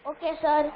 Okay, sir.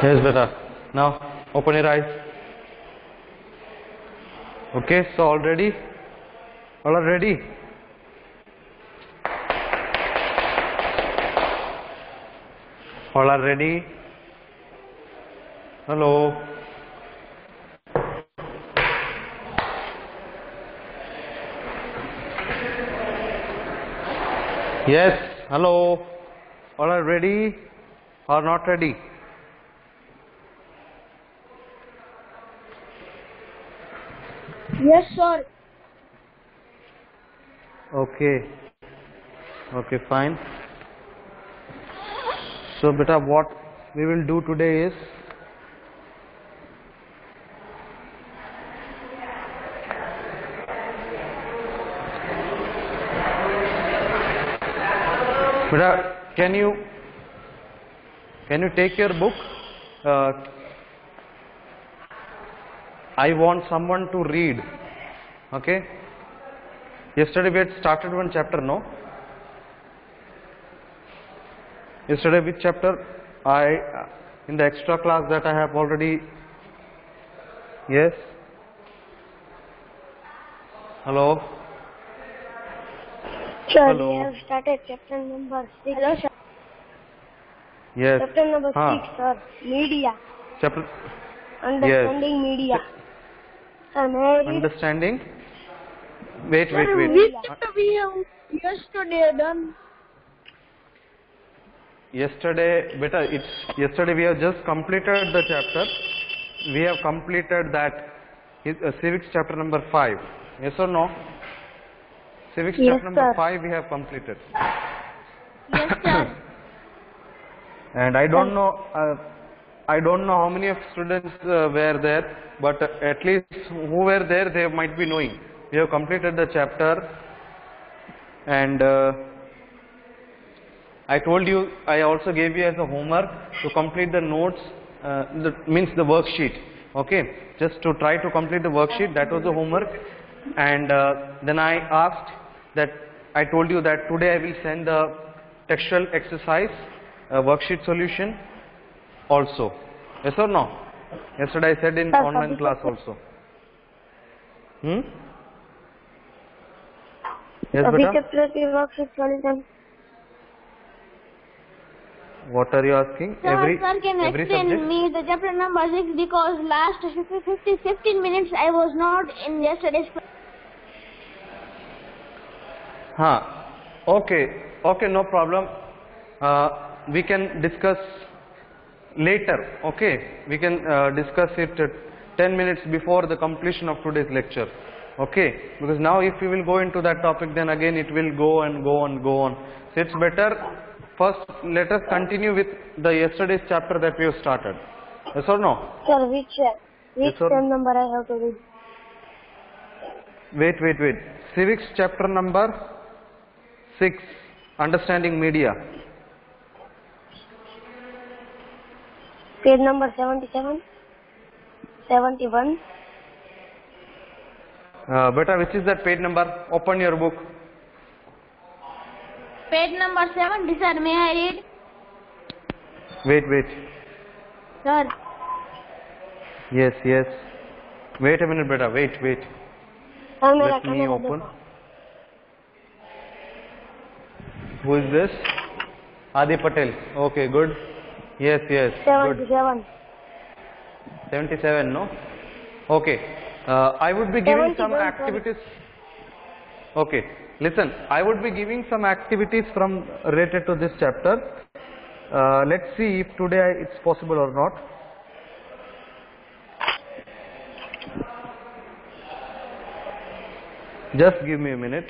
Yes, beta. Now open your eyes. Okay, so all ready? All are ready? All are ready? Hello? Yes, hello? All are ready or not ready? Yes, sir. Okay. Okay, fine. So beta, what we will do today is beta, can you take your book? I want someone to read. Okay. Yesterday we had started one chapter, no? Yesterday which chapter? In the extra class that I have already. Yes. Hello. Sir, Hello. we have started chapter number 6. Hello, sir. Yes. Chapter number 6, sir. Media. Chapter. Understanding media. Sir, may I read? Understanding. Wait. Which chapter we have yesterday done? Yesterday, beta, yesterday we have just completed the chapter. We have completed that civics chapter number 5. Yes or no? Civics Yes, chapter number sir. 5 we have completed. Yes, sir. And I don't know how many of students were there, but at least who were there, they might be knowing. We have completed the chapter, and I told you, I also gave you as a homework to complete the notes, means the worksheet. Okay, just to try to complete the worksheet. That was the homework, and then I asked that, I told you that today I will send the textual exercise worksheet solution also. Yes or no? Yesterday I said in online class also. Yes, Which beta? chapter we worksheet solution? What are you asking? Sir, can you every explain subject? me the chapter number 6, because last 15 minutes I was not in yesterday's class. Okay, no problem. We can discuss later. Okay, we can discuss it 10 minutes before the completion of today's lecture. Okay, because now if we will go into that topic, then again it will go and go and go on. So it's better, first let us continue with the yesterday's chapter that we have started. Yes or no? Sir, which Yes or term number I have to read? Wait. Civics chapter number 6, Understanding Media. Page number 77, 71. Beta, which is that page number? Open your book. Page number 70, sir. May I read? Wait. Sir. Yes. Wait a minute, beta. Wait. Sir, Let me open. Who is this? Adi Patel. Okay, good. Yes. 77. Good. 77, no? Okay. I would be giving some activities. Okay. listen, I would be giving some activities from related to this chapter. Let's see if today it's possible or not. Just give me a minute.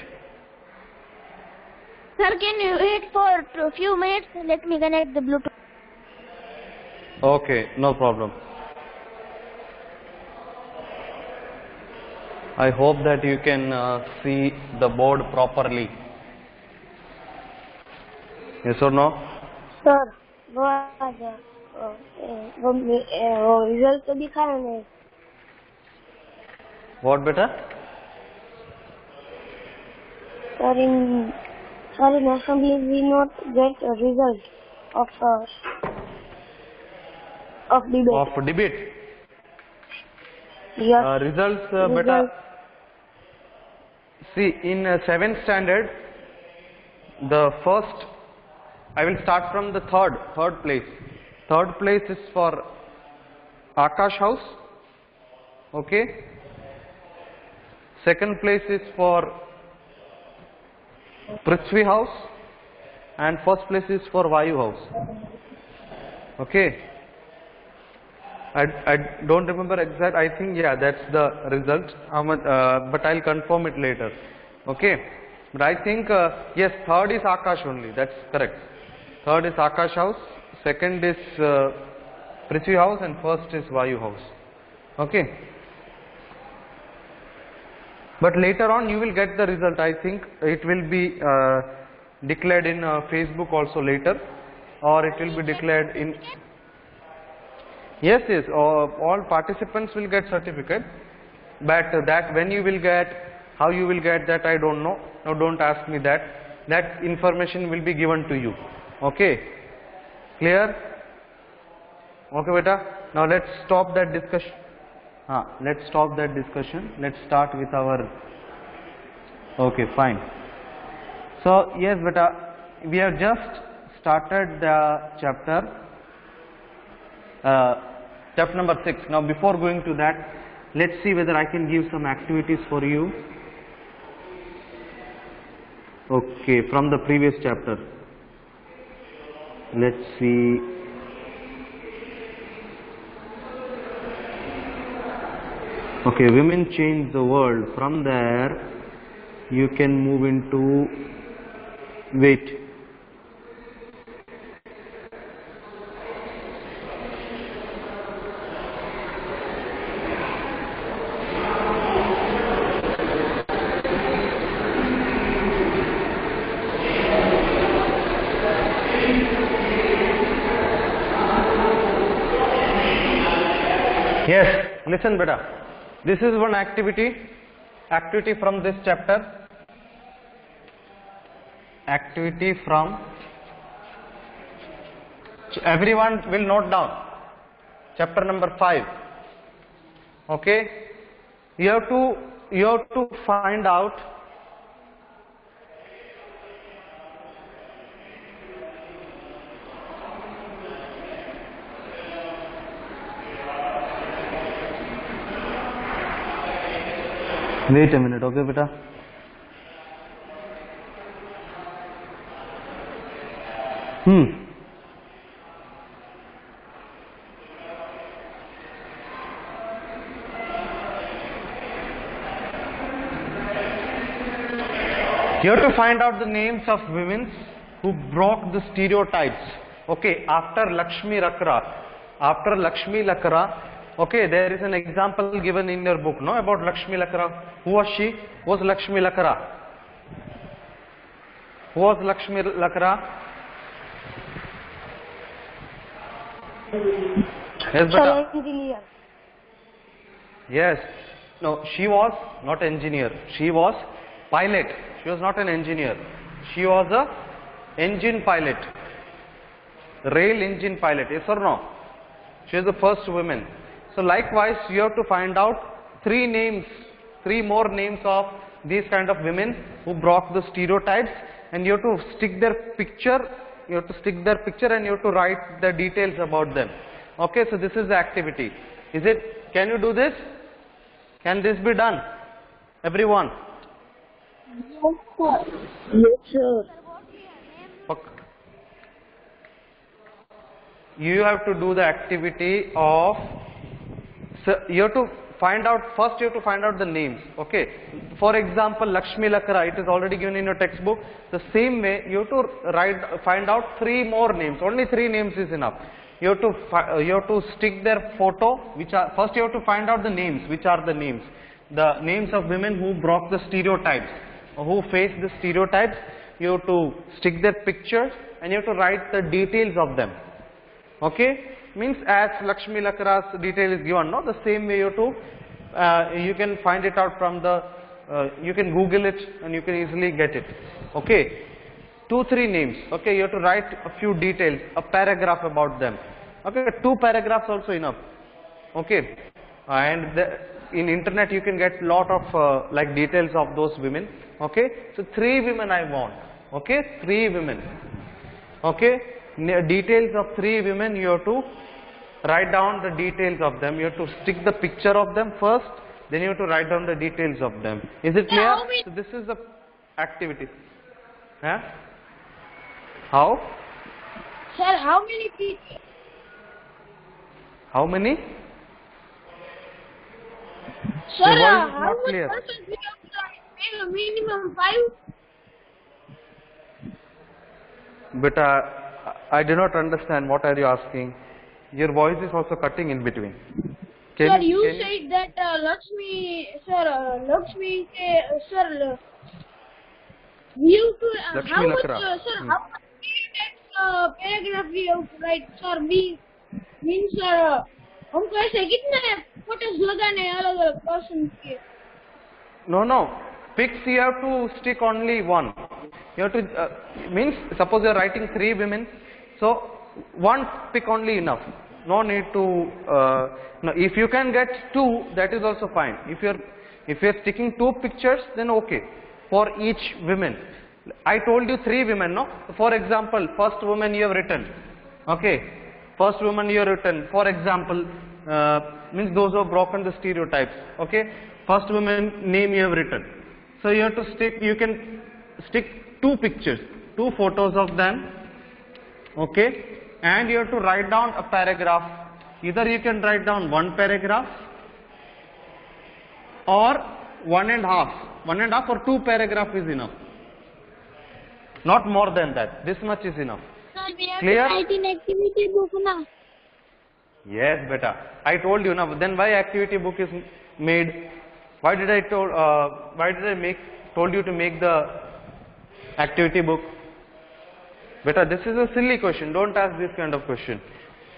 Sir, can you wait for a few minutes? Let me connect the Bluetooth. Okay, no problem. I hope that you can see the board properly. Yes or no? Sir, वो result तो दिखा नहीं. What beta? Sir, in assembly we not get a result of debate. Of debate. Yes. Results, beta. See, in 7th standard, the first, I will start from the third place. Third place is for Akash House. Okay. Second place is for Prithvi House, and first place is for Vayu House. Okay. I don't remember exact. I think yeah, that's the result. But I'll confirm it later. Okay. But I think yes, third is Akash only. That's correct. Third is Akash House. Second is Prithvi House, and first is Vayu House. Okay. But later on you will get the result. I think it will be declared in Facebook also later, or it will be declared in. Yes, all participants will get certificate, but that when you will get, how you will get that, I don't know. Now don't ask me that. That information will be given to you. Okay, clear? Okay, beta. Now let's stop that discussion. Let's stop that discussion. Let's start with our. Okay, fine. So yes, beta, we have just started the chapter. Chapter number 6. Now before going to that, let's see whether I can give some activities for you. Okay, from the previous chapter. Let's see. Okay, women change the world. From there you can move into, wait. Yes, listen beta. This is one activity from this chapter. Activity from, everyone will note down. Chapter number 5. Okay. You have to find out wait a minute, okay beta. You have to find out the names of women who broke the stereotypes. Okay, after Lakshmi Lakra, okay, there is an example given in your book, no, about Lakshmi Lakra. Who was she? Who was Lakshmi Lakra? Who was Lakshmi Lakra? Yes, beta. Engineer. Yes. No, she was not engineer. She was pilot. She was not an engineer. She was a engine pilot. Rail engine pilot. Yes or no? She is the first woman. So likewise, you have to find out three more names of these kind of women who broke the stereotypes, and you have to stick their picture. You have to stick their picture, and you have to write the details about them. Okay, so this is the activity. Is it? Can you do this? Can this be done? Everyone? Yes, sir. Yes, sir. Okay. You have to do the activity of, so you have to find out, first you have to find out the names, okay. For example, Lakshmi Lakra, it is already given in your textbook. The same way, you have to find out 3 more names, only 3 names is enough. You have to stick their photo, which are, first you have to find out the names, which are the names. The names of women who broke the stereotypes, who faced the stereotypes. You have to stick their pictures and you have to write the details of them. Okay, means as Lakshmi Lakra's detail is given, no, the same way you have to, you can find it out from the, you can Google it and you can easily get it. Okay, 2-3 names. Okay, you have to write a few details, a paragraph about them. Okay, 2 paragraphs also enough. Okay, and in internet you can get lot of like details of those women. Okay, so 3 women I want. Okay, 3 women. Okay, details of 3 women, you have to write down the details of them. You have to stick the picture of them first, then you have to write down the details of them. Is it clear? So this is the activity. Yeah? How? Sir, how many people? How many? Sir, Your voice is how not much clear. persons we have to make a minimum 5? But I do not understand. What are you asking? Your voice is also cutting in between. Sir, you said that Lakshmi, sir, we have to, Lakshmi how much, Lakra. sir, how much paragraph we have to write, sir, we, means, sir, हमको ऐसे कितने photos लगाने अलग अलग person के? No. Pics you have to stick only one. You have to, means suppose you are writing 3 women, so 1 pic only enough. No need to, no, if you can get 2, that is also fine. If you are sticking 2 pictures, then okay. For each woman. I told you 3 women, no? For example, first woman you have written. Okay. First woman you have written. For example, means those who have broken the stereotypes. Okay. First woman name you have written. So you have to stick, you can stick 2 pictures, 2 photos of them, okay, and you have to write down a paragraph. Either you can write down 1 paragraph or 1.5 or 2 paragraph is enough. Not more than that. This much is enough. Sir, we have Clear? to write in activity book now. Yes, beta. I told you now. Then why activity book is made? Why did I told you to make the activity book? Beta, this is a silly question. Don't ask this kind of question.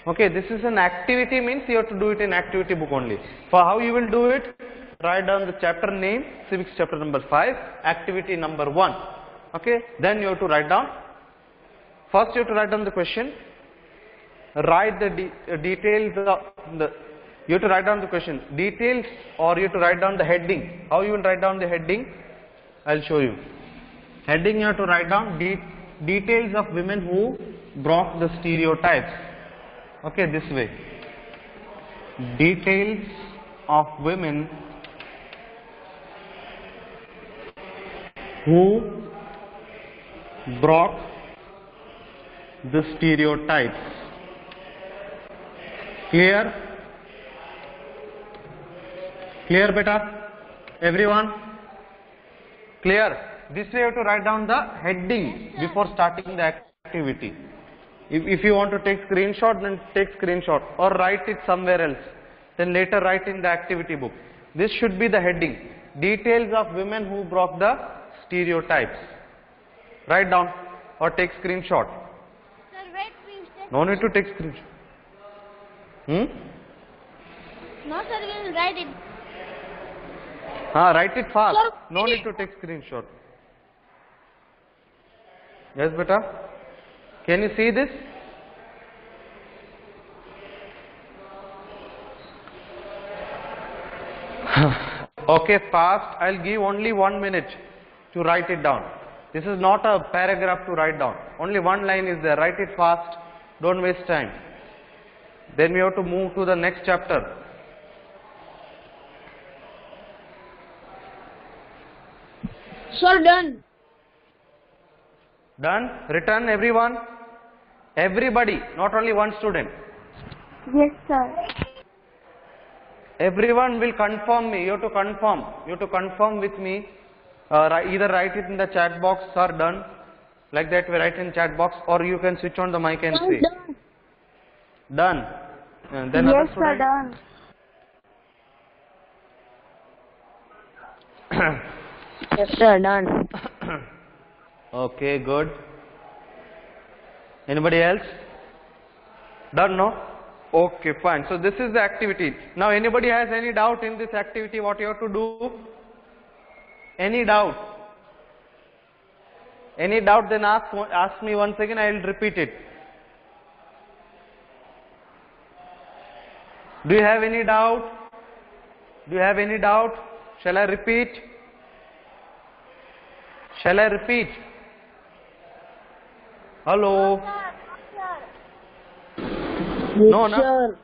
Okay, this is an activity, means you have to do it in activity book only. For how you will do it? Write down the chapter name, civics chapter number 5, activity number 1. Okay, then you have to write down. First you have to write down the question. Write the details of the. You have to write down the question, details, or you have to write down the heading. How you will write down the heading? I'll show you. Heading you have to write down details of women who broke the stereotypes. Okay, this way. Details of women who broke the stereotypes. Clear? Clear, beta? Everyone? Clear? This way you have to write down the heading before starting the activity. If you want to take screenshot, then take screenshot or write it somewhere else. Then later write in the activity book. This should be the heading. Details of women who broke the stereotypes. Write down or take screenshot. Sir, wait, please. No need to take screenshot. No, sir, we will write it. Write it fast. Sir, No need to take screenshot. Yes, beta. Can you see this? Okay, fast. I'll give only 1 minute to write it down. This is not a paragraph to write down. Only 1 line is there. Write it fast. Don't waste time. Then we have to move to the next chapter. Sir, done. Done? Written everyone? Everybody, not only one student. Yes, sir. Everyone will confirm me. You have to confirm. You have to confirm with me. Either write it in the chat box, sir, done. Like that we write in chat box, or you can switch on the mic and say. Done. Done. And then Yes, other sir, student? done. Yes, sir, done. Okay, good. Anybody else? Done, no? Okay, fine. So this is the activity. Now anybody has any doubt in this activity, what you have to do? Any doubt? Any doubt, then ask me once again, I will repeat it. Do you have any doubt? Do you have any doubt? Shall I repeat? Shall I repeat? Hello? No, no?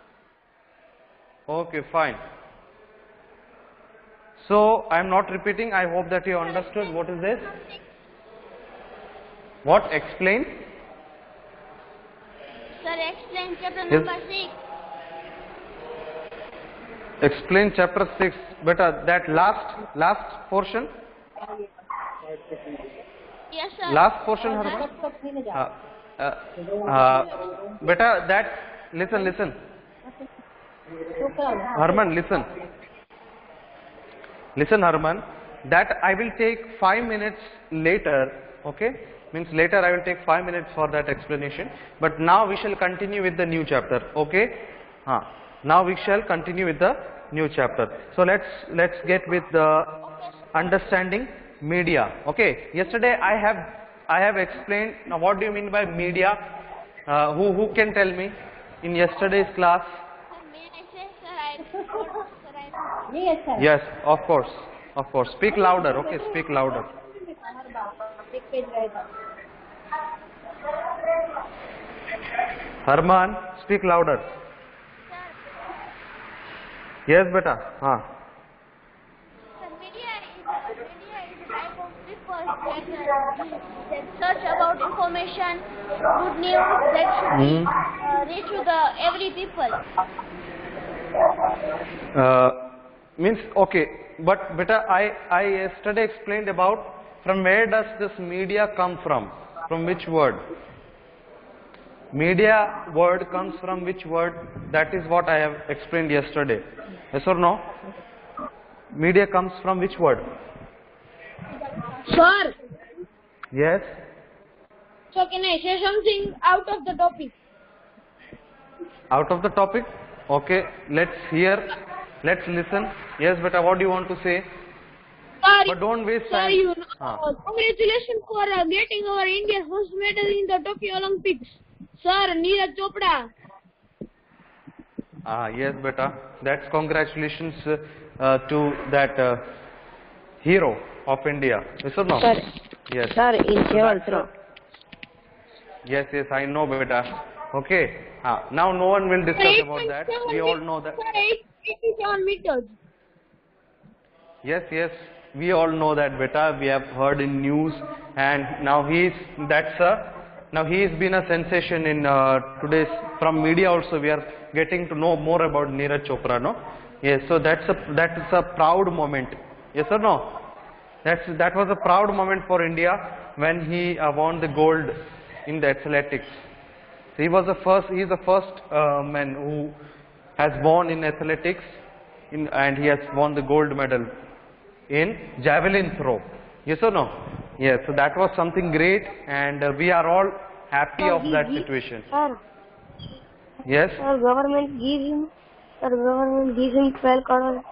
Okay, fine. So, I am not repeating. I hope that you understood. What is this? What? Explain? Sir, explain chapter Yes. number 6. Explain chapter 6. Beta, that last portion? Yes, sir. Last portion, Harman? Beta, that, listen. Harman, listen. Listen, Harman, that I will take 5 minutes later, okay? Means later I will take 5 minutes for that explanation. But now we shall continue with the new chapter, okay? Now we shall continue with the new chapter. So let's get with the understanding media, okay? Yesterday I have explained. Now what do you mean by media? Who can tell me in yesterday's class? Yes, of course. Speak louder, okay? Speak louder. Harman, speak louder. Yes, beta. Media is a type of people that search about information, good news that should be reach to the every people. Means okay, but beta, I yesterday explained about from where does this media come from? From which word? Media word comes from which word? That is what I have explained yesterday. Yes or no? Media comes from which word? Sir, Yes. so can I say something out of the topic? Out of the topic? Okay, let's hear. Let's listen. Yes, beta, what do you want to say? Sir, But don't waste sir, time. you know, congratulations for getting our India's first medal in the Tokyo Olympics. Sir, Neeraj Chopra. Yes, beta. That's congratulations to that hero of India. Yes or no? Sir. Yes. Sir, in So Jewel that's, throw. Yes, I know, beta. Okay. Now no one will discuss about that. We all know that. Sir, 87 meters. Yes, we all know that, beta. We have heard in news, and now now he has been a sensation in today's from media also. We are getting to know more about Neeraj Chopra, no? Yes, so that is a proud moment. Yes or no? That was a proud moment for India when he won the gold in the athletics. So he is the first man who has won in athletics, and he has won the gold medal in javelin throw. Yes or no? Yes, so that was something great, and we are all happy of that situation. Sir, Yes? government gives him 12 crore.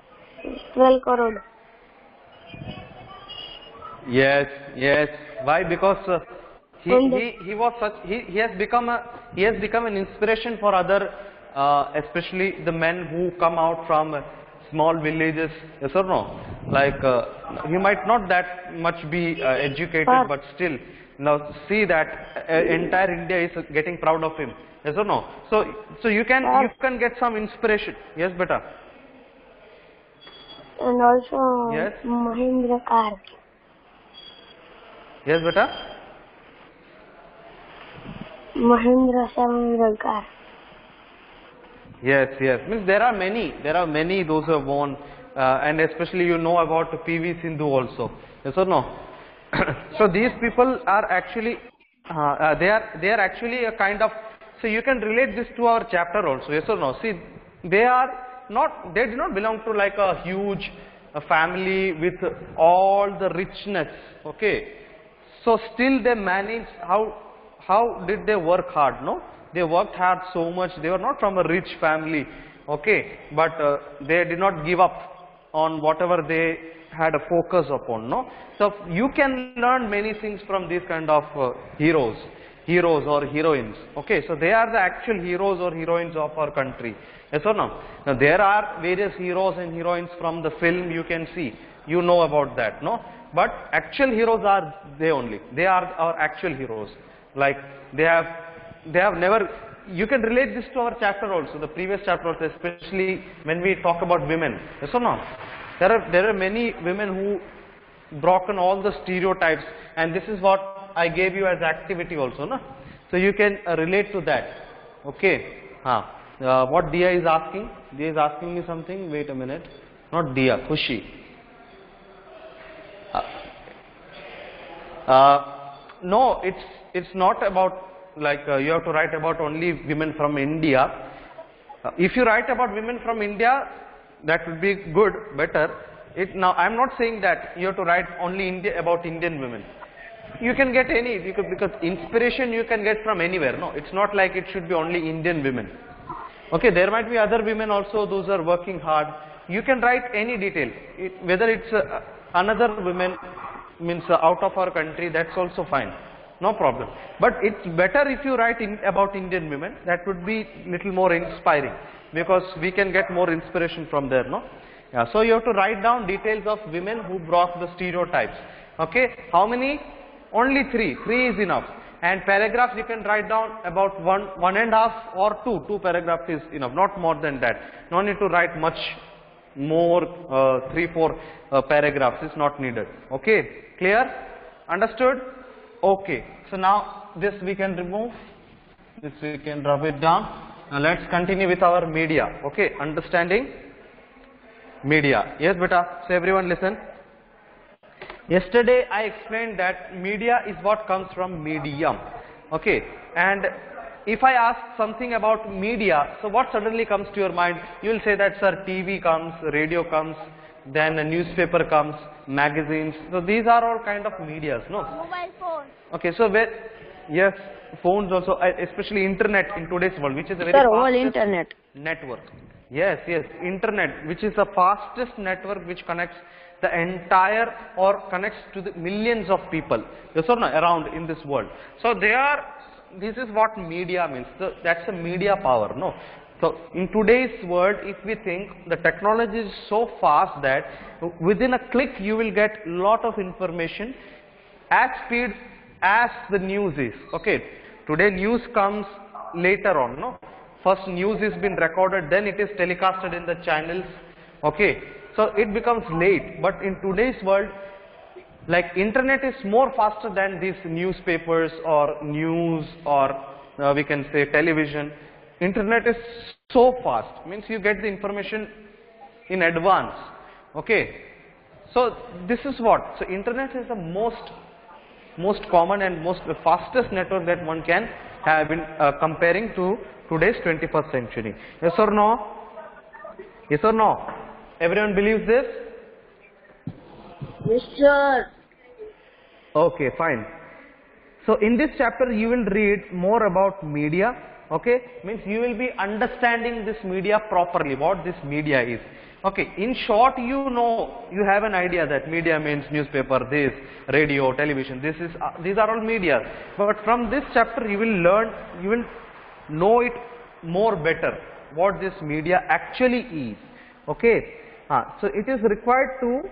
12 crore. Yes. Why? Because he has become an inspiration for other, especially the men who come out from small villages. Yes or no? Like he might not that much be educated, but still now see that entire India is getting proud of him. Yes or no? So you can get some inspiration. Yes, beta. And also Yes. Mahindra car. Yes, beta? Mahendra Savarkar. Yes, yes. Means there are many those who have won, and especially you know about PV Sindhu also. Yes or no? So these people are actually, they are actually a kind of. So you can relate this to our chapter also. Yes or no? See, they do not belong to like a huge family with all the richness. Okay. So still they managed. How did they work hard? No, they worked hard so much. They were not from a rich family, okay, but they did not give up on whatever they had a focus upon. No, so you can learn many things from these kind of heroes or heroines. Okay, so they are the actual heroes or heroines of our country. Yes or no? Now there are various heroes and heroines from the film you can see. You know about that, no? But actual heroes are they only. They are our actual heroes. Like they have never, you can relate this to our chapter also, the previous chapter also, especially when we talk about women. Yes or no? There are many women who broken all the stereotypes, and this is what I gave you as activity also, no? So you can relate to that. Okay. What Dia is asking? Dia is asking me something. Wait a minute. Not Dia, Khushi. No, it's not about like you have to write about only women from India. If you write about women from India, that would be good, better. Now I am not saying that you have to write only about Indian women. You can get any, because inspiration you can get from anywhere. No, it's not like it should be only Indian women. Okay, there might be other women also, those are working hard. You can write any detail, whether it's another women means out of our country, that's also fine. No problem. But it's better if you write about Indian women. That would be little more inspiring, because we can get more inspiration from there, no? Yeah, so you have to write down details of women who broke the stereotypes. Okay, how many? Only 3. 3 is enough. And paragraphs you can write down about 1.5 or 2. 2 paragraphs is enough, not more than that. No need to write much more, 3-4 paragraphs is not needed. Okay, clear? Understood? Okay, so now this we can remove, this we can rub it down. Now let's continue with our media. Okay, understanding media. Yes, beta. So everyone listen. Yesterday I explained that media is what comes from medium. Okay, and if I ask something about media, so what suddenly comes to your mind? You will say that, sir, TV comes, radio comes, then a newspaper comes, magazines. So these are all kind of medias, no? Mobile phone. Okay, so yes, phones also, especially internet in today's world, which is a very Sir, all fastest internet. network. Yes, internet, which is the fastest network which connects the entire or connects to the millions of people, yes or no, around in this world. So this is what media means. So that's a media power, no? So in today's world, if we think, the technology is so fast that within a click you will get lot of information as speed as the news is. Okay, today news comes later on, no? First news is been recorded, then it is telecasted in the channels. Okay, so it becomes late. But in today's world, like internet is more faster than these newspapers or news or we can say television. Internet is so fast, means you get the information in advance. Okay, so this is what, so internet is the most common and most fastest network that one can have in comparing to today's 21st century. Yes or no? Yes or no? Everyone believes this? Yes, sir. Okay, fine. So in this chapter you will read more about media. Okay, means you will be understanding this media properly, what this media is. Okay, in short, you know, you have an idea that media means newspaper, this, radio, television, these are all media. But from this chapter you will learn, you will know it more better, what this media actually is. Okay, so it is required to,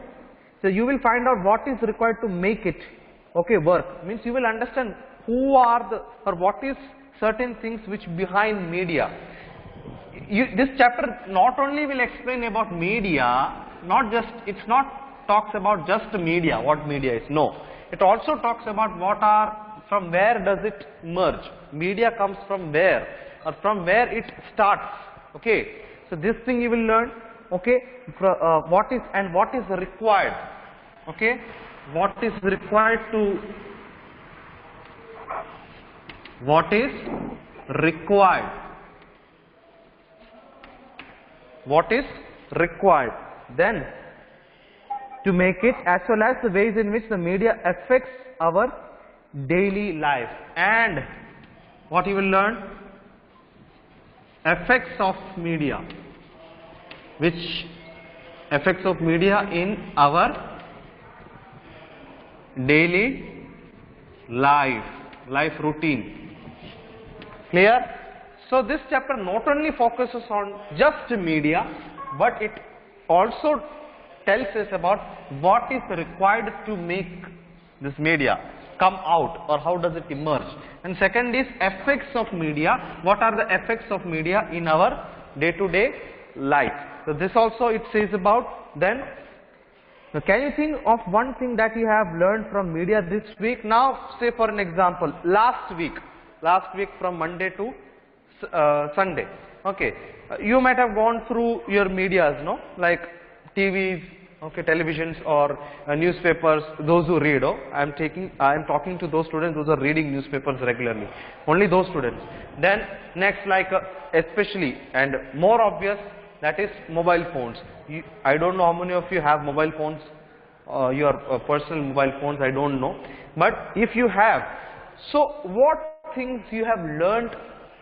so you will find out what is required to make it, okay, work. Means you will understand who are the, or what is certain things which behind media. This chapter not only will explain about media, not just, it's not talks about just media, what media is, no. it also talks about from where does it merge. Media comes from where, or from where it starts. Okay, so this thing you will learn. Okay, what is required. Okay, what is required to, what is required, what is required, then to make it, as well as the ways in which the media affects our daily life. And what you will learn, effects of media, which effects of media in our daily life routine. Clear? So this chapter not only focuses on just media, but it also tells us about what is required to make this media come out, or how does it emerge. And second is effects of media. What are the effects of media in our day-to-day life? So this also it says about. Then can you think of one thing that you have learned from media this week? Now say for an example, last week from Monday to Sunday. Okay, you might have gone through your medias, no, like TVs, okay, televisions, or newspapers. Those who read, I am talking to those students who are reading newspapers regularly, only those students. Then next, like especially and more obvious, that is mobile phones. I don't know how many of you have mobile phones, your personal mobile phones, I don't know, but if you have, so what things you have learned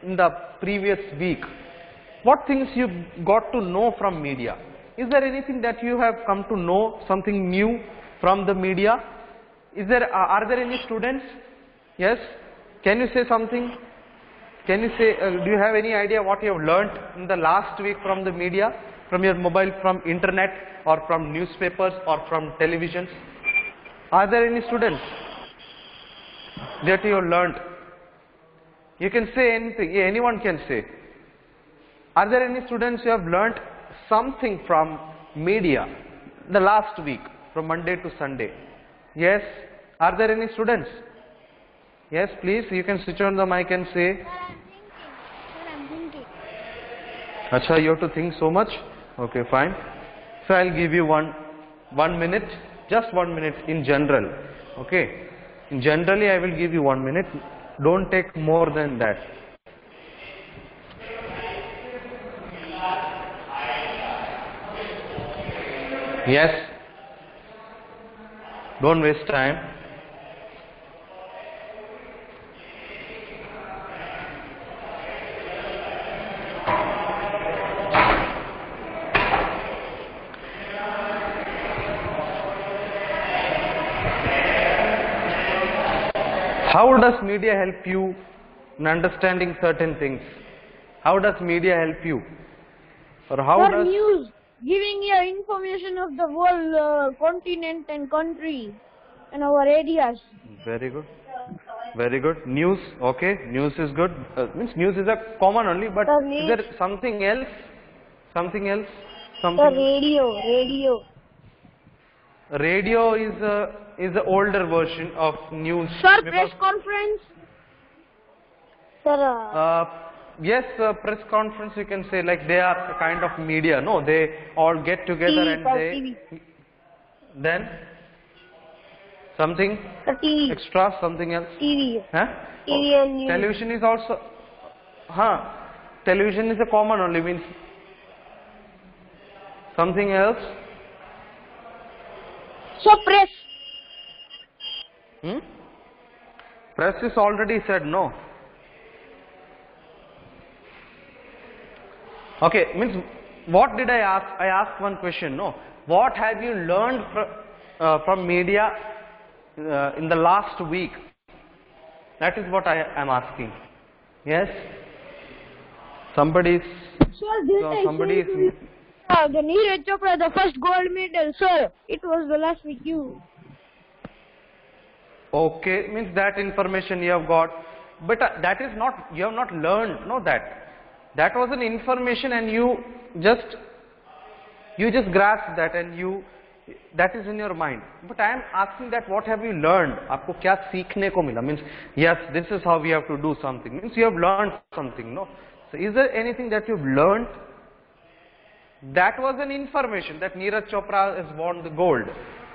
in the previous week, what things you got to know from media? Is there anything that you have come to know, something new from the media? Are there any students? Yes? Can you say something? Can you say, do you have any idea what you have learnt in the last week from the media, from your mobile, from internet, or from newspapers, or from televisions? Are there any students that you have learnt? You can say anything, anyone can say. Are there any students who have learnt something from media the last week, from Monday to Sunday? Yes? Are there any students? Yes, please, you can switch on the mic and say. Sir, I'm thinking. Acha, you have to think so much? Okay, fine. So I'll give you one minute, just 1 minute in general. Okay? Generally I will give you 1 minute. Don't take more than that. Yes? Don't waste time. How does media help you in understanding certain things? How does media help you? Or how does news, giving you information of the whole continent and country and our areas. Very good. Very good. News, okay. News is good. Means news is a common only, but is there something else? Something else? Something. Radio. Radio is the older version of news. Sir, press conference. Sir, Yes, press conference you can say, like they are a kind of media. No, they all get together TV, and then something TV. extra, something else. TV. Huh? TV and news. Television is also, television is a common only, means something else. So press. Press is already said, no. Okay, means what did I ask? I asked one question, no. What have you learned from media in the last week? That is what I am asking. Yes? Somebody is... Sir, somebody is... the Neeraj Chopra, the first gold medal, sir. It was the last week you. Okay, means that information you have got. But that is not, you have not learned, no, that. That was an information and you just grasped that and you that is in your mind. But I am asking that what have you learned? आपको क्या सीखने को मिला? Means yes, this is how we have to do something. Means you have learned something, no? So is there anything that you've learned? That was an information that Neeraj Chopra has won the gold,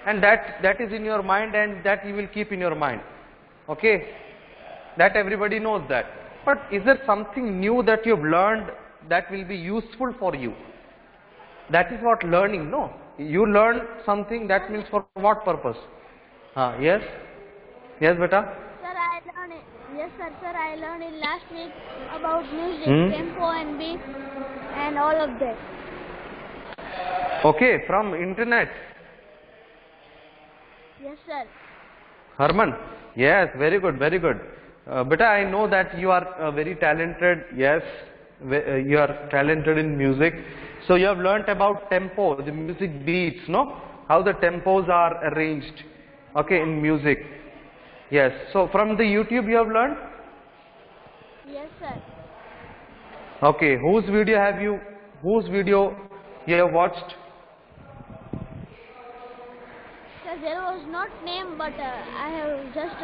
and that is in your mind, and that you will keep in your mind. Okay, that everybody knows that. But is there something new that you've learned that will be useful for you? That is what learning, no? You learn something, that means for what purpose? Yes? Yes, beta? Sir, I learned it. Yes, sir, I learned it last week about music, tempo and beat and all of that. Okay, from internet. Yes, sir. Herman? Yes, very good, very good. Beta, I know that you are very talented. Yes, you are talented in music. So you have learnt about tempo, the music beats, no? How the tempos are arranged, okay, in music. Yes. So from the YouTube you have learned? Yes, sir. Okay. Whose video you have watched? Sir, there was not name, but I have just.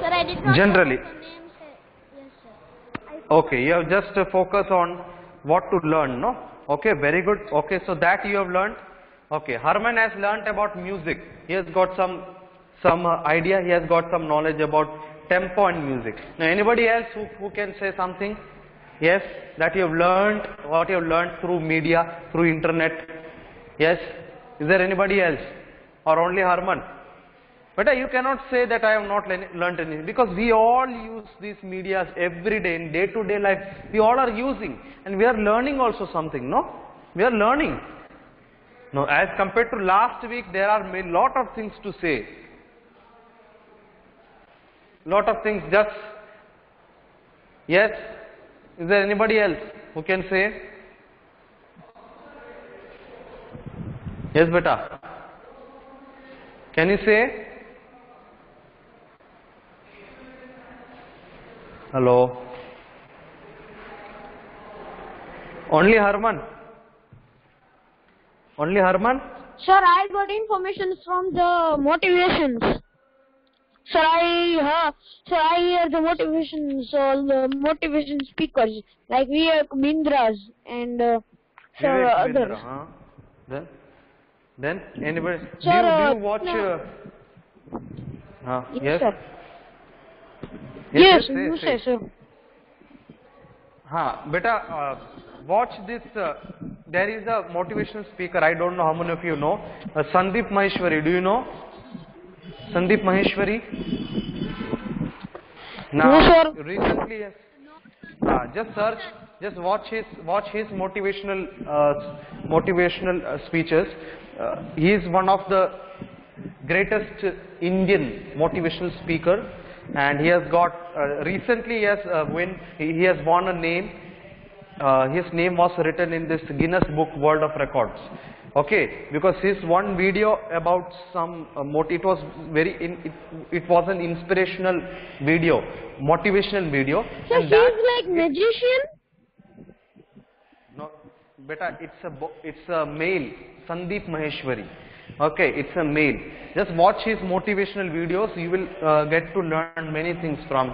Sir, I did not. Generally. know the name, sir. Yes, sir. Okay. You have just focus on what to learn, no? Okay. Very good. Okay. So that you have learned. Okay. Herman has learnt about music. He has got some idea. He has got some knowledge about tempo and music. Now, anybody else who can say something? Yes, that you have learned, what you have learned through media, through internet. Yes, is there anybody else, or only Herman? But you cannot say that I have not learned anything, because we all use these medias every day in day-to-day life. We all are using, and we are learning also something. No, we are learning. Now, as compared to last week, there are a lot of things to say. Lot of things. Just yes. Is there anybody else who can say? Yes, beta. Can you say? Hello. Only Herman. Only Herman? Sir, I got information from the motivations. Sir, I hear the motivations, all the motivation speakers like Vivek Bindras and Vivek others. Bindra, huh? Then anybody? Sir, do you watch? no. Yes. Yes, sir. Yes, You say so. Beta, watch this. There is a motivational speaker. I don't know how many of you know. Sandeep Maheshwari. Do you know? Sandeep Maheshwari? Now, No, sir. recently, yes. Just search. Just watch his motivational speeches. He is one of the greatest Indian motivational speaker, and he has got recently he has won a name. His name was written in this Guinness Book World of Records. Okay, because his one video about some it was an inspirational video, motivational video. So and he's that like magician? No, beta, it's a male, Sandeep Maheshwari. Okay, it's a male. Just watch his motivational videos. You will get to learn many things from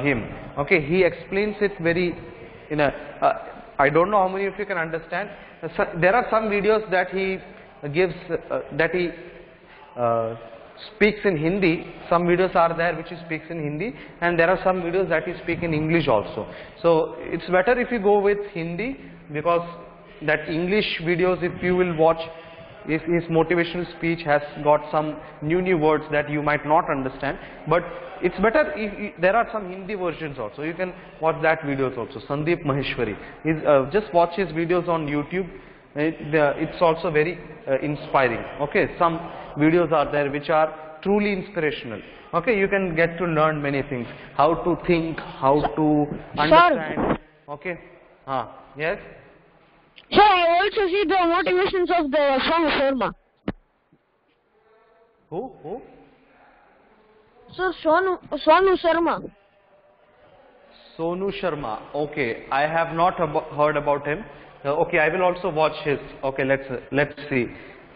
him. Okay, he explains it very in a. I don't know how many of you can understand. So there are some videos that he gives speaks in Hindi. Some videos are there which he speaks in Hindi, and there are some videos that he speaks in English also. So it's better if you go with Hindi, because that English videos, if you will watch, if his motivational speech has got some new words that you might not understand, but it's better if there are some Hindi versions also. You can watch that videos also. Sandeep Maheshwari. Just watch his videos on YouTube. It's also very inspiring. Okay, some videos are there which are truly inspirational. Okay, you can get to learn many things. How to think, how to understand. Okay. Yes. Sir, I also see the motivations of the Sonu Sharma. Who? Sir, Sonu Sharma. Sonu Sharma. Okay, I have not heard about him. Okay, I will also watch his. Okay, let's see.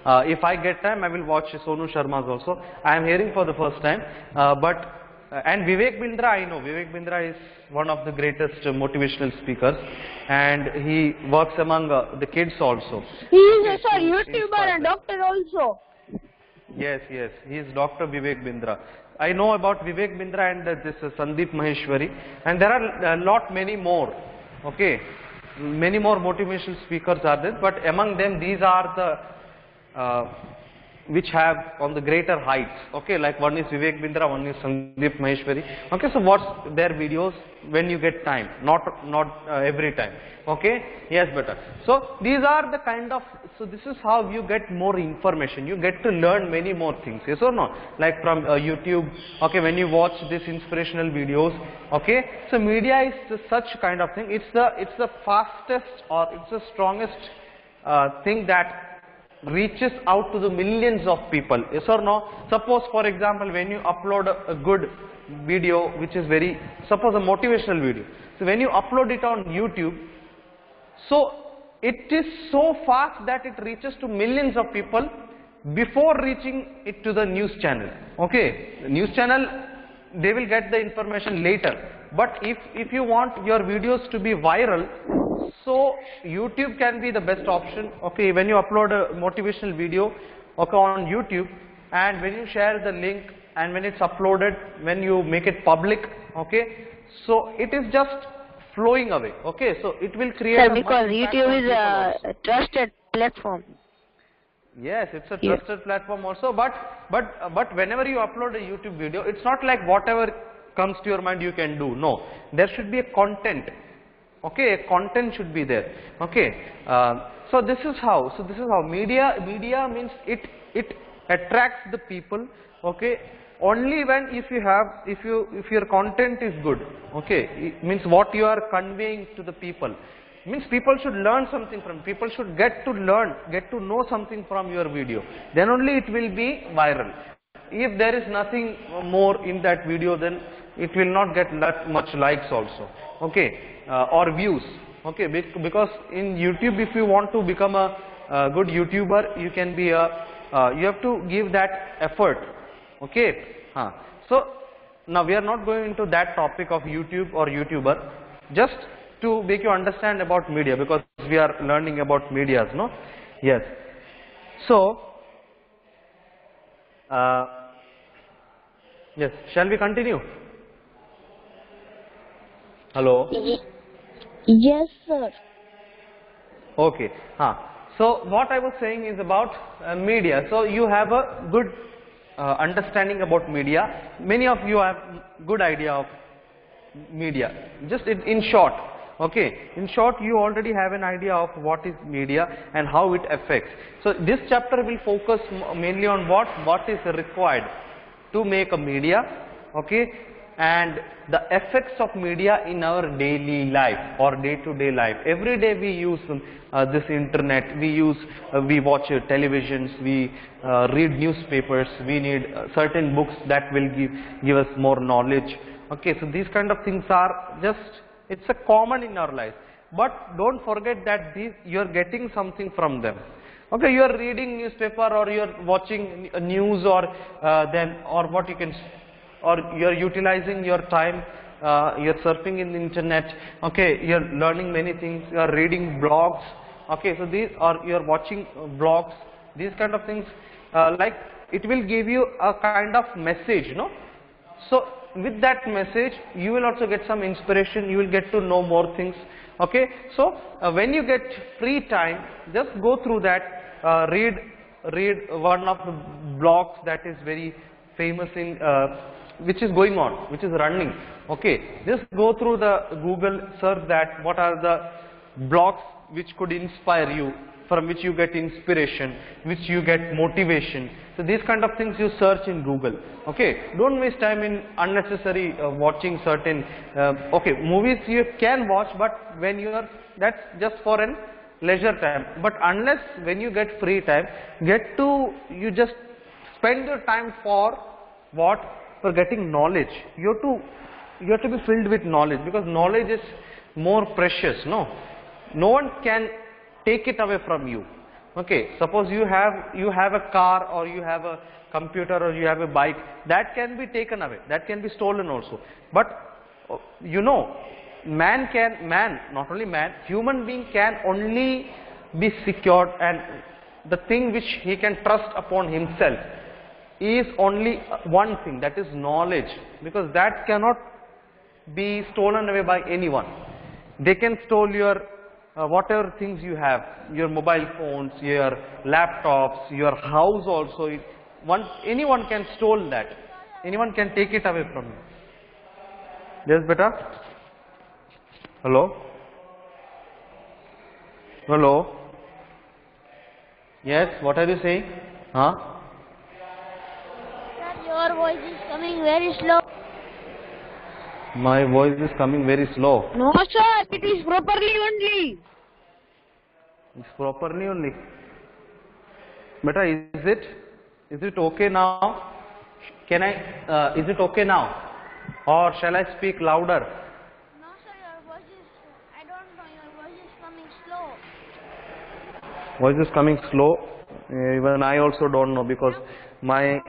If I get time, I will watch Sonu Sharma's also. I am hearing for the first time, and Vivek Bindra, I know Vivek Bindra is one of the greatest motivational speakers, and he works among the kids also. He is a To YouTuber inspire and them. doctor also. Yes, yes, he is Dr. Vivek Bindra. I know about Vivek Bindra and this Sandeep Maheshwari, and there are many more. Okay, many more motivational speakers are there, but among them these are the which have on the greater heights. Okay, like one is Vivek Bindra, one is Sandeep Maheshwari. Okay, so watch their videos when you get time, not every time. Okay, yes, better. So these are the kind of, so this is how you get more information. You get to learn many more things. Yes or no? Like from YouTube. Okay, when you watch these inspirational videos. Okay, so media is such kind of thing. It's the fastest or it's the strongest thing that reaches out to the millions of people. Yes or no? Suppose for example, when you upload a good video which is very, suppose a motivational video. So when you upload it on YouTube, so it is so fast that it reaches to millions of people before reaching it to the news channel. Okay, the news channel, they will get the information later. But if you want your videos to be viral, so YouTube can be the best option. Okay, when you upload a motivational video, okay, on YouTube, and when you share the link and when it's uploaded, when you make it public, okay, so it is just flowing away. Okay, so it will create Sir, a because much impact YouTube on is people also. a trusted platform. Yes, it's a Yeah. trusted platform also, but whenever you upload a YouTube video, it's not like whatever comes to your mind you can do. No, there should be a content. Okay, a content should be there. Okay, so this is how. So this is how media means it attracts the people. Okay, only when if your content is good. Okay, it means what you are conveying to the people. Means people should learn something from, people should get to know something from your video. Then only it will be viral. If there is nothing more in that video, then it will not get that much likes also. Okay, or views. Okay, because in YouTube, if you want to become a good YouTuber, you can be you have to give that effort. Okay, so now we are not going into that topic of YouTube or YouTuber, just to make you understand about media, because we are learning about medias, no? Yes. So, yes, shall we continue? Hello? Yes, sir. Okay. So what I was saying is about media. So you have a good understanding about media. Many of you have good idea of media. Just in short. Okay. In short, you already have an idea of what is media and how it affects. So this chapter will focus mainly on what is required to make a media. Okay. And the effects of media in our daily life or day-to-day life. Every day we use this internet, we watch televisions, we read newspapers, we need certain books that will give us more knowledge. Okay, so these kind of things are just, it's a common in our life. But don't forget that you are getting something from them. Okay, you are reading newspaper or you are watching news or what you can, or you are utilizing your time, you are surfing in the internet, okay, you are learning many things, you are reading blogs, okay, so these, or you are watching blogs, these kind of things, like it will give you a kind of message, no? So with that message, you will also get some inspiration, you will get to know more things, okay. So when you get free time, just go through that, read one of the blogs that is very famous in, which is going on, which is running. Okay, just go through the Google, search that what are the blogs which could inspire you, from which you get inspiration, which you get motivation. So these kind of things you search in Google. Okay, don't waste time in unnecessary watching certain okay, movies you can watch, but when you are, that's just for an leisure time. But unless when you get free time, you just spend your time for what? For getting knowledge. You have to be filled with knowledge, because knowledge is more precious. No one can take it away from you. Okay, suppose you have a car, or you have a computer, or you have a bike, that can be taken away, that can be stolen also. But you know, not only man, human being can only be secured, and the thing which he can trust upon himself is only one thing, that is knowledge, because that cannot be stolen away by anyone. They can steal your whatever things you have, your mobile phones, your laptops, your house also. Anyone can steal that. Anyone can take it away from you. Yes, beta? Hello? Hello? Yes, what are you saying? Huh? Sir, your voice is coming very slow. My voice is coming very slow. No, sir, it is properly only. It's properly only. Beta, is it okay now? Is it okay now? Or shall I speak louder? No, sir, your voice is, I don't know, your voice is coming slow. Voice is coming slow. Even I also don't know, because my...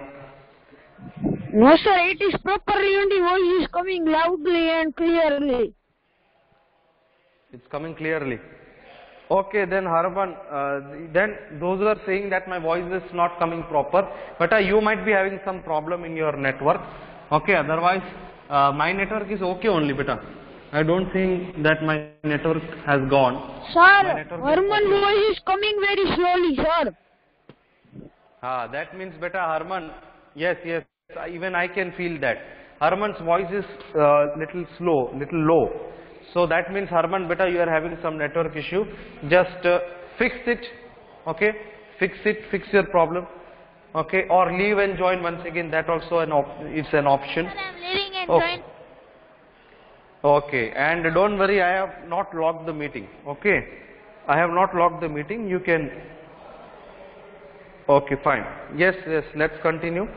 No, sir, it is properly only. Voice is coming loudly and clearly. It's coming clearly. Okay, then Harman, then those who are saying that my voice is not coming proper, but you might be having some problem in your network. Okay, otherwise my network is okay only, beta. I don't think that my network has gone. Sir, Herman voice is coming very slowly, sir. That means, beta, Harman, yes, even I can feel that. Harman's voice is little slow, little low. So that means, Harman, beta, you are having some network issue. Just fix it, okay? Fix your problem, okay? Or leave and join once again. That also it's an option. Sir, I'm leaving and Okay. join. Okay, and don't worry, I have not logged the meeting. Okay, I have not logged the meeting. You can. Okay, fine. Yes, let's continue.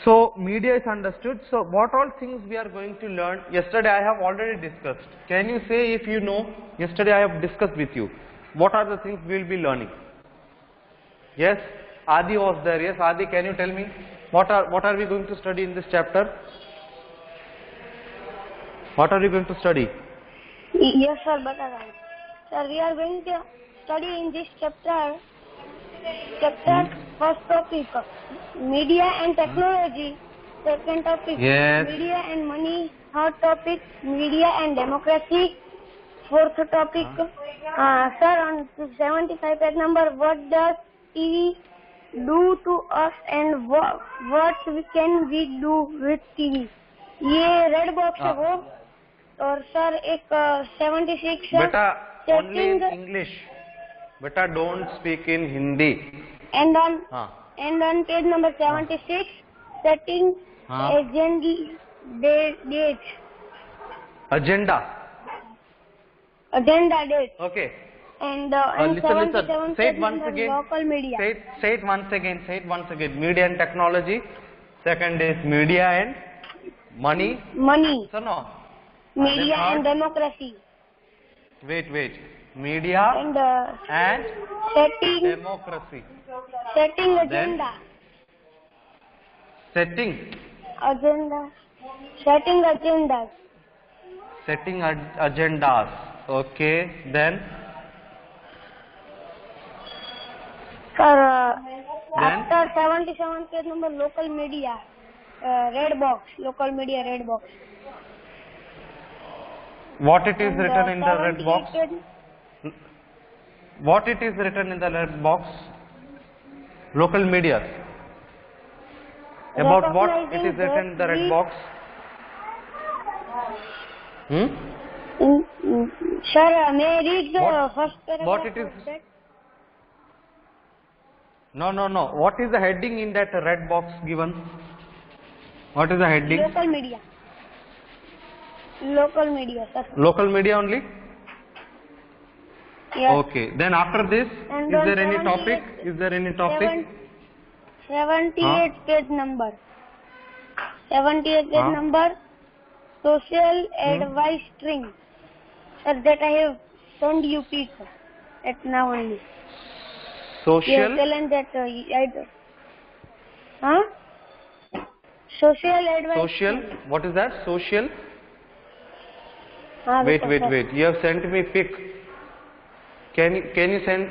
So media is understood. So what all things we are going to learn? Yesterday I have already discussed. Can you say if you know? Yesterday I have discussed with you. What are the things we will be learning? Yes, Adi was there. Yes, Adi, can you tell me what are we going to study in this chapter? What are you going to study? Yes, sir, sir, we are going to study in this chapter first topic, media and technology. Second topic, Yes. media and money. Third topic, media and democracy. Fourth topic, sir, on 75 page number, what does TV do to us and what can we do with TV? ये red box है वो, और sir एक 76 Beta, only in setting English. Beta, don't speak in Hindi. and on हाँ. page number 76 setting हाँ. dates, Agenda. agenda dates, Okay. and Listen. 77 Say it page once number again. local media. Say it once again. Say it once again. Media and technology. Second is media and money. Money, So no. media then and democracy, Wait. Media and and setting democracy. setting Then? agenda, Setting agendas. Setting agendas. Okay. Then Sir, Then? after 77 page number local media, red box, local media red box. what it is And, written in the red 78 box? page- What it is written in the red box? Local media. About what it is written in the red box? Sir, may I read the What- first paragraph? what it is? of that? No. What is the heading in that red box given? What is the heading? Local media. Local media, sir. Local media only? Yes. Okay. Then after this, And is on there any 78 topic? Is there any topic? 78 page number. 78 page Huh? number. Social advice string. Sir, that I have sent you pic at now only. Social. Tell him that huh? Social advice. Social. What is that? Social. Wait. Wait. You have sent me pic. Can you send?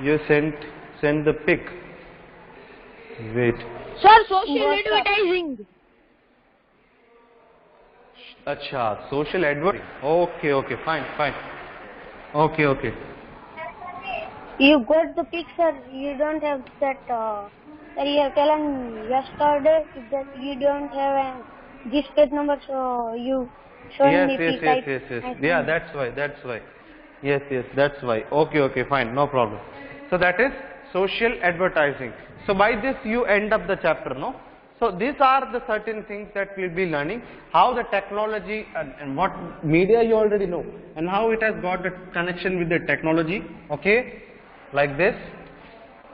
You send the pic. Wait. Sir, social advertising. Acha, social advertising. Okay, fine. Okay. You got the picture. You don't have that. You have told yesterday that you don't have this page number, so you showing me pic. Yes. Yeah, that's why. Yes, that's why. Okay, fine, no problem. So that is social advertising. So by this you end up the chapter, no? So these are the certain things that we'll be learning, how the technology and what media you already know, and how it has got the connection with the technology, okay, like this,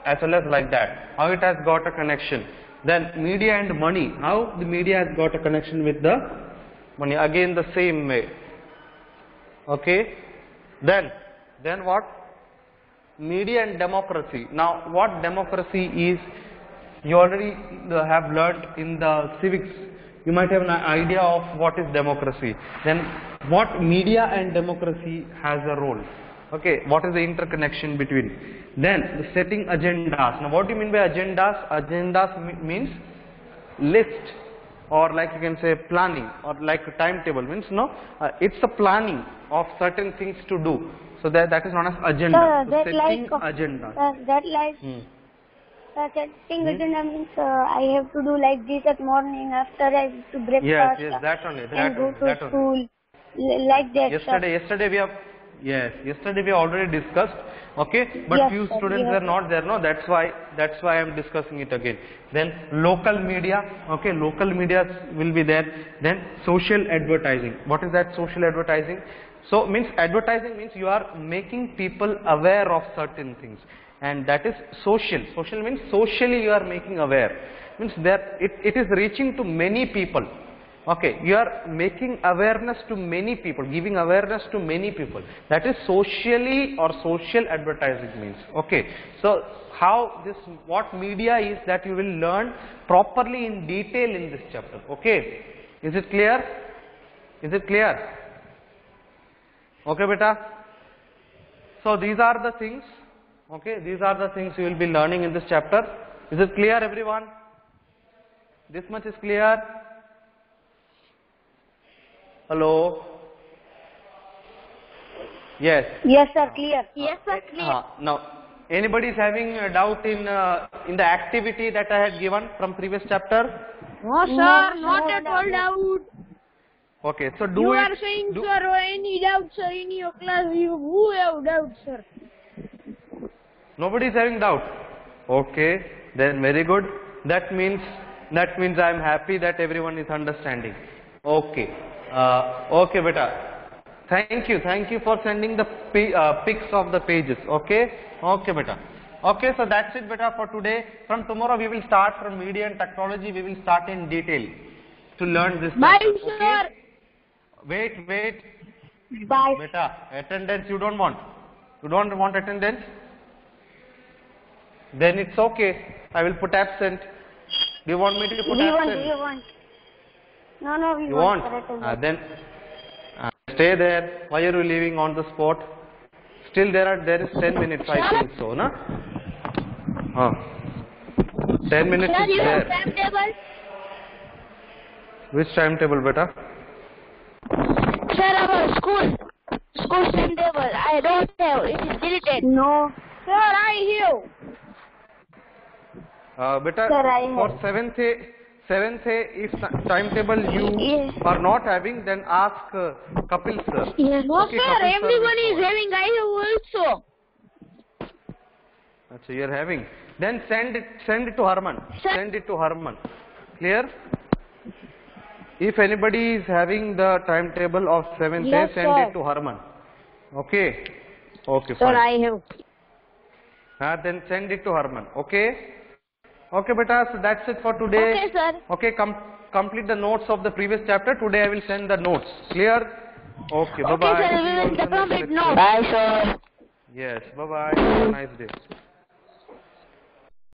as well as like that, how it has got a connection. Then media and money, how the media has got a connection with the money, again the same way, okay. Then what? Media and democracy. Now what democracy is, you already have learnt in the civics. You might have an idea of what is democracy. Then what media and democracy has a role. Okay, what is the interconnection between. Then the setting agendas. Now what do you mean by agendas? Agendas means list, or like you can say planning, or like a timetable means, no, it's a planning of certain things to do. So that is known as agenda. So setting agenda. Setting agenda means I have to do like this at morning after I have to breakfast. Yes, that only. And go to school. Like that. Yesterday we have already discussed. Okay, but few students were not there. No, that's why I am discussing it again. Then local media. Okay, local media will be there. Then social advertising. What is that social advertising? So means advertising means you are making people aware of certain things, and that is social. Social means socially you are making aware. Means that it is reaching to many people. Okay, you are making awareness to many people, giving awareness to many people. That is socially or social advertising means. Okay, so how this, what media is, that you will learn properly in detail in this chapter. Okay, is it clear? Is it clear? Okay, beta. So these are the things. Okay, these are the things you will be learning in this chapter. Is it clear, everyone? This much is clear. Hello? Yes. Yes, sir, clear. Yes, sir, clear. Now, anybody is having a doubt in the activity that I had given from previous chapter? No, sir, not at all doubt. Okay, so do You it. are saying, sir, any doubt, sir, in your class, who have doubt, sir? Nobody is having doubt. Okay, then very good. That means I am happy that everyone is understanding. Okay. Okay, beta. Thank you for sending the pics of the pages. Okay, beta. Okay, so that's it, beta, for today. From tomorrow we will start from media and technology. We will start in detail to learn this. Bye, chapter, sir. okay? Wait. Bye. Beta, attendance you don't want. You don't want attendance? Then it's okay. I will put absent. Do you want me to put absent? We want. No, we You want. want? Then stay there. Why are you leaving on the spot? Still there is 10 minutes, I think so, na? 10 minutes Sir, is you have there. timetable? Which timetable, beta? Sir, our school timetable. I don't have. It is deleted. No. Sir, I have. Beta, Sir, I for have. 7th A, if timetable you are not having, then ask Kapil sir. Yes. No, Okay, sir, Kapil sir everyone will is having. I have also. So you are having. Then send it to Harman. Send it to Harman. Clear? If anybody is having the timetable of 7th Yes, A, send sir. it to Harman. Okay? Okay, Sir, fine. I have. Then send it to Harman. Okay? Okay, beta, so that's it for today. Okay, sir. Okay, complete the notes of the previous chapter. Today I will send the notes. Clear? Okay, bye-bye. Okay, sir, we will See you all in the complete next notes. lecture. Bye, sir. Yes. Bye bye. Have a nice day.